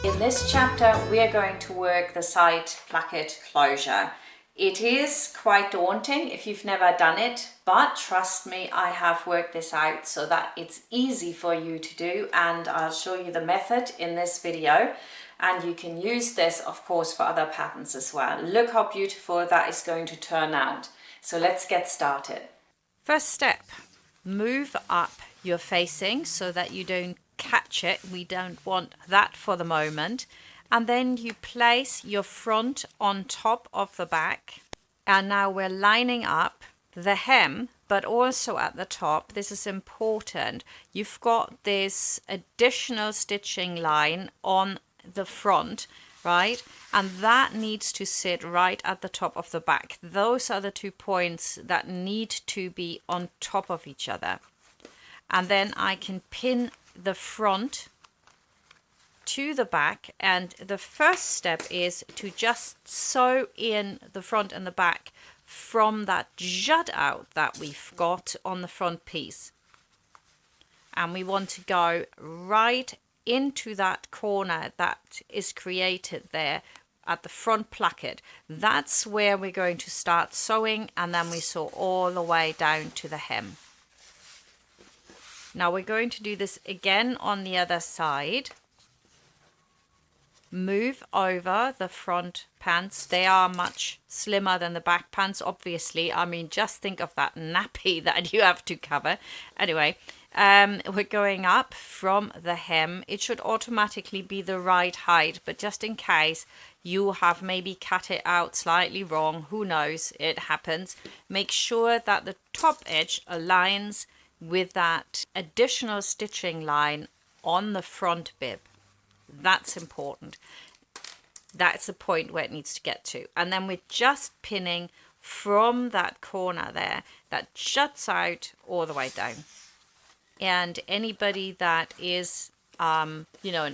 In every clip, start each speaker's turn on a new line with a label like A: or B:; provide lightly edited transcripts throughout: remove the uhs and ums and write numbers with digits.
A: In this chapter, we are going to work the side placket closure. It is quite daunting if you've never done it, but trust me, I have worked this out so that it's easy for you to do, and I'll show you the method in this video. And you can use this, of course, for other patterns as well. Look how beautiful that is going to turn out. So let's get started. First step, move up your facing so that you don't catch it. We don't want that for the moment. And then you place your front on top of the back. And now we're lining up the hem, but also at the top. This is important. You've got this additional stitching line on the front, right? And that needs to sit right at the top of the back. Those are the 2 points that need to be on top of each other. And then I can pin the front to the back, and the first step is to just sew in the front and the back from that jut out that we've got on the front piece. And we want to go right into that corner that is created there at the front placket. That's where we're going to start sewing, and then we sew all the way down to the hem. Now we're going to do this again on the other side. Move over the front pants. They are much slimmer than the back pants, obviously. I mean, just think of that nappy that you have to cover. Anyway, we're going up from the hem. It should automatically be the right height, but just in case you have maybe cut it out slightly wrong, who knows, it happens. Make sure that the top edge aligns with that additional stitching line on the front bib. That's important. That's the point where it needs to get to. And then we're just pinning from that corner there that juts out all the way down. And anybody that is an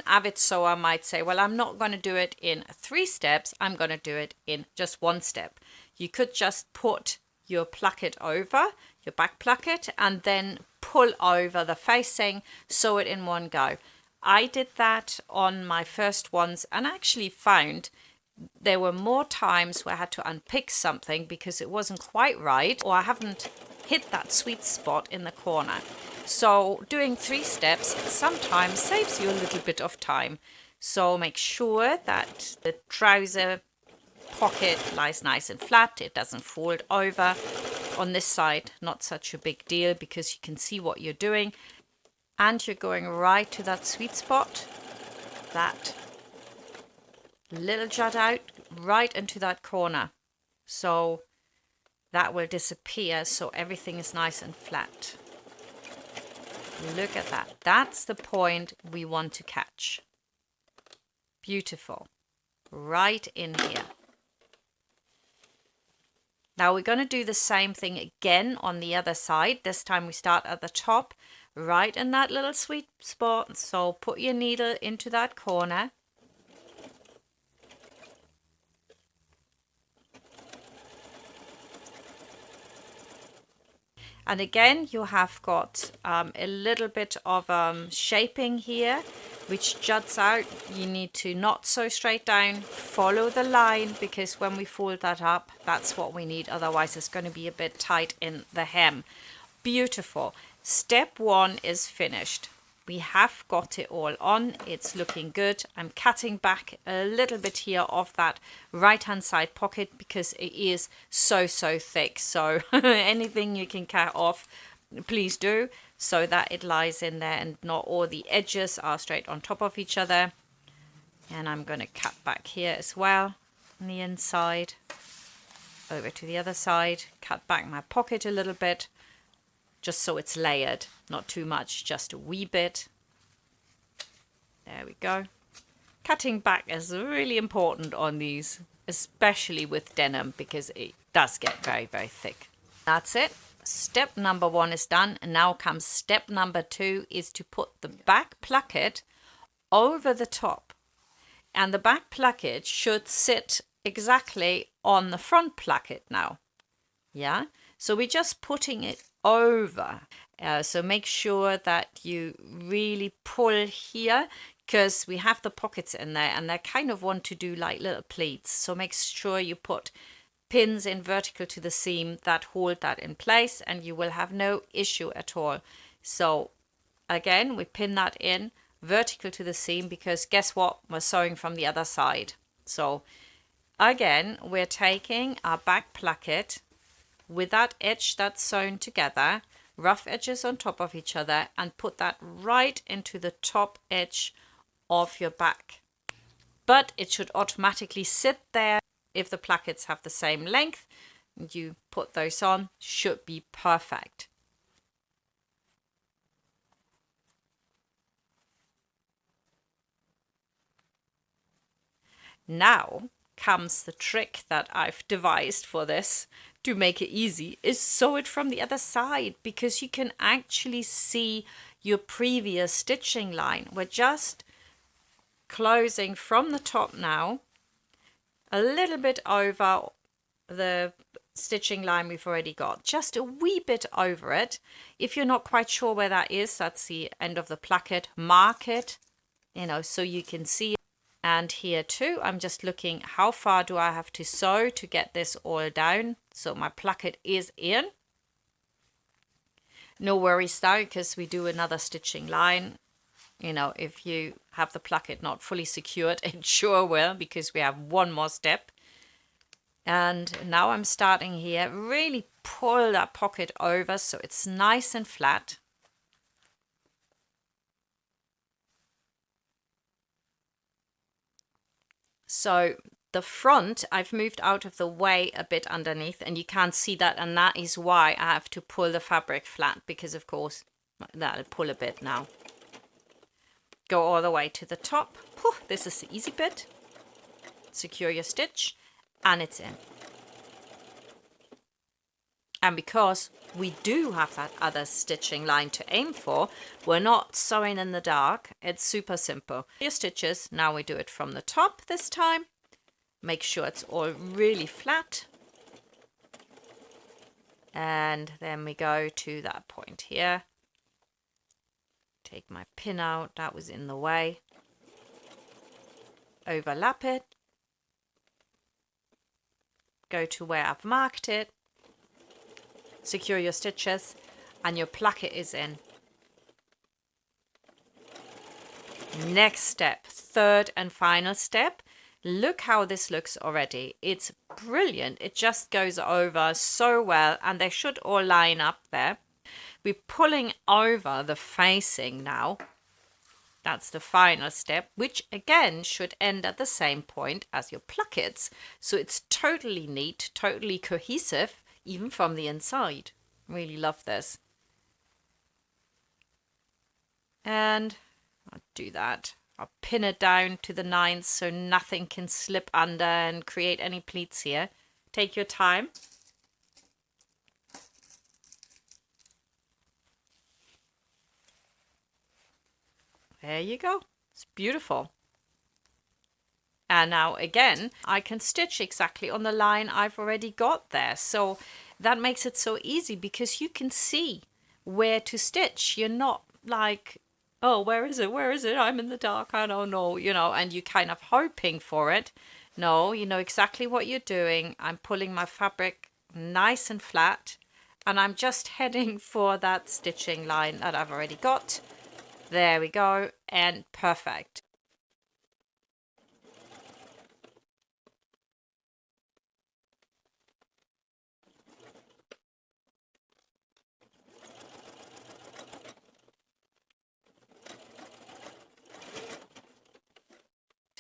A: avid sewer might say, well, I'm not going to do it in 3 steps. I'm going to do it in just 1 step. You could just put your placket over, your back placket, and then pull over the facing, sew it in one go. I did that on my first ones and actually found there were more times where I had to unpick something because it wasn't quite right, or I haven't hit that sweet spot in the corner. So doing 3 steps sometimes saves you a little bit of time. So make sure that the trouser pocket lies nice and flat. It doesn't fold over. On this side, not such a big deal because you can see what you're doing. And you're going right to that sweet spot, that little jut out, right into that corner. So that will disappear, so everything is nice and flat. Look at that. That's the point we want to catch. Beautiful. Right in here. Now we're going to do the same thing again on the other side. This time we start at the top, right in that little sweet spot. So put your needle into that corner. And again, you have got a little bit of shaping here, which juts out. You need to not sew straight down, follow the line, because when we fold that up, that's what we need. Otherwise, it's going to be a bit tight in the hem. Beautiful. Step 1 is finished. We have got it all on. It's looking good. I'm cutting back a little bit here of that right hand side pocket because it is so thick. So anything you can cut off, please do, so that it lies in there and not all the edges are straight on top of each other. And I'm going to cut back here as well on the inside. Over to the other side. Cut back my pocket a little bit, just so it's layered. Not too much, just a wee bit. There we go. Cutting back is really important on these, especially with denim, because it does get very thick. That's it. Step number 1 is done, and now comes step number 2, is to put the back placket over the top. And the back placket should sit exactly on the front placket now. Yeah, so we're just putting it over. So make sure that you really pull here, because we have the pockets in there and they kind of want to do like little pleats. So make sure you put pins in vertical to the seam that hold that in place, and you will have no issue at all. So again, we pin that in vertical to the seam because guess what? We're sewing from the other side. So again, we're taking our back placket with that edge that's sewn together, rough edges on top of each other, and put that right into the top edge of your back. But it should automatically sit there. If the plackets have the same length and you put those on, should be perfect. Now comes the trick that I've devised for this to make it easy, is sew it from the other side, because you can actually see your previous stitching line. We're just closing from the top now, a little bit over the stitching line we've already got, just a wee bit over it. If you're not quite sure where that is, that's the end of the placket, mark it, so you can see. And here too, I'm just looking how far do I have to sew to get this all down. So my placket is in. No worries though, because we do another stitching line. If you have the placket not fully secured, it sure will, because we have one more step. And now I'm starting here, really pull that pocket over so it's nice and flat. So the front, I've moved out of the way a bit underneath, and you can't see that, and that is why I have to pull the fabric flat, because of course that'll pull a bit now. Go all the way to the top. Whew, this is the easy bit. Secure your stitch and it's in. And because we do have that other stitching line to aim for, we're not sewing in the dark. It's super simple. Your stitches, now we do it from the top this time. Make sure it's all really flat. And then we go to that point here. Take my pin out, that was in the way. Overlap it. Go to where I've marked it. Secure your stitches and your placket is in. Next step, third and final step. Look how this looks already. It's brilliant. It just goes over so well, and they should all line up there. We're pulling over the facing now. That's the final step, which again should end at the same point as your plackets. So it's totally neat, totally cohesive, even from the inside. Really love this. And I'll do that. I'll pin it down to the 9th so nothing can slip under and create any pleats here. Take your time. There you go. It's beautiful. And now again, I can stitch exactly on the line I've already got there. So that makes it so easy because you can see where to stitch. You're not like, oh, where is it? Where is it? I'm in the dark. I don't know, and you're kind of hoping for it. No, you know exactly what you're doing. I'm pulling my fabric nice and flat, and I'm just heading for that stitching line that I've already got. There we go, and perfect.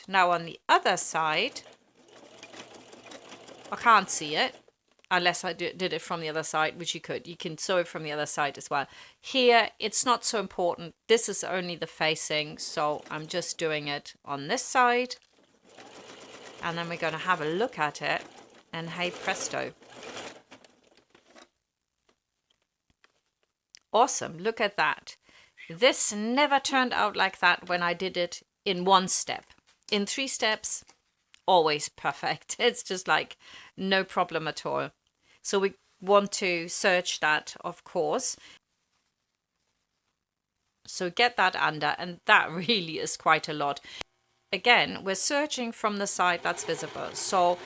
A: Now on the other side, I can't see it unless I did it from the other side, which you could. You can sew it from the other side as well. Here, it's not so important. This is only the facing, so I'm just doing it on this side. And then we're going to have a look at it, and hey presto. Awesome, look at that. This never turned out like that when I did it in one step. In 3 steps, always perfect. It's just like no problem at all. So we want to search that, of course. So get that under, and that really is quite a lot. Again, we're serging from the side that's visible. So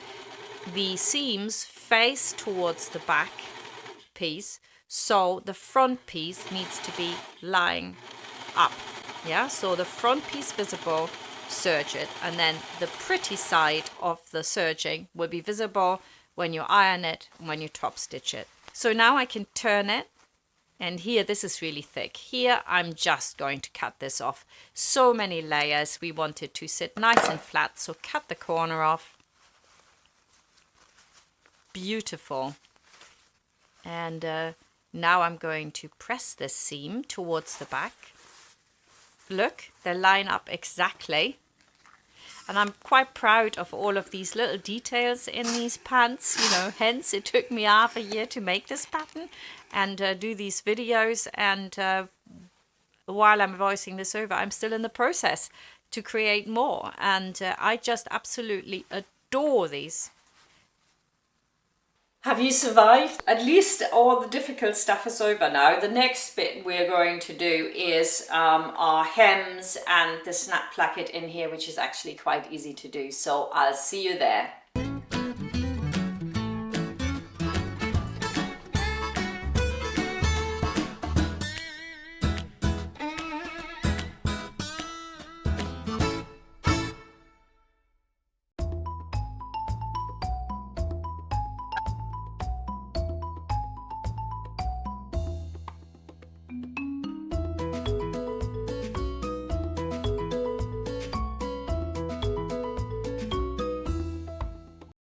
A: the seams face towards the back piece. So the front piece needs to be lying up. Yeah, so the front piece visible, serge it, and then the pretty side of the serging will be visible when you iron it and when you top stitch it. So now I can turn it, and here this is really thick. Here I'm just going to cut this off. So many layers, we want it to sit nice and flat, so cut the corner off. Beautiful. And now I'm going to press this seam towards the back. Look, they line up exactly. And I'm quite proud of all of these little details in these pants, you know, hence it took me half a year to make this pattern and do these videos. And while I'm voicing this over, I'm still in the process to create more. And I just absolutely adore these. Have you survived? At least all the difficult stuff is over now. The next bit we're going to do is our hems and the snap placket in here, which is actually quite easy to do. So I'll see you there.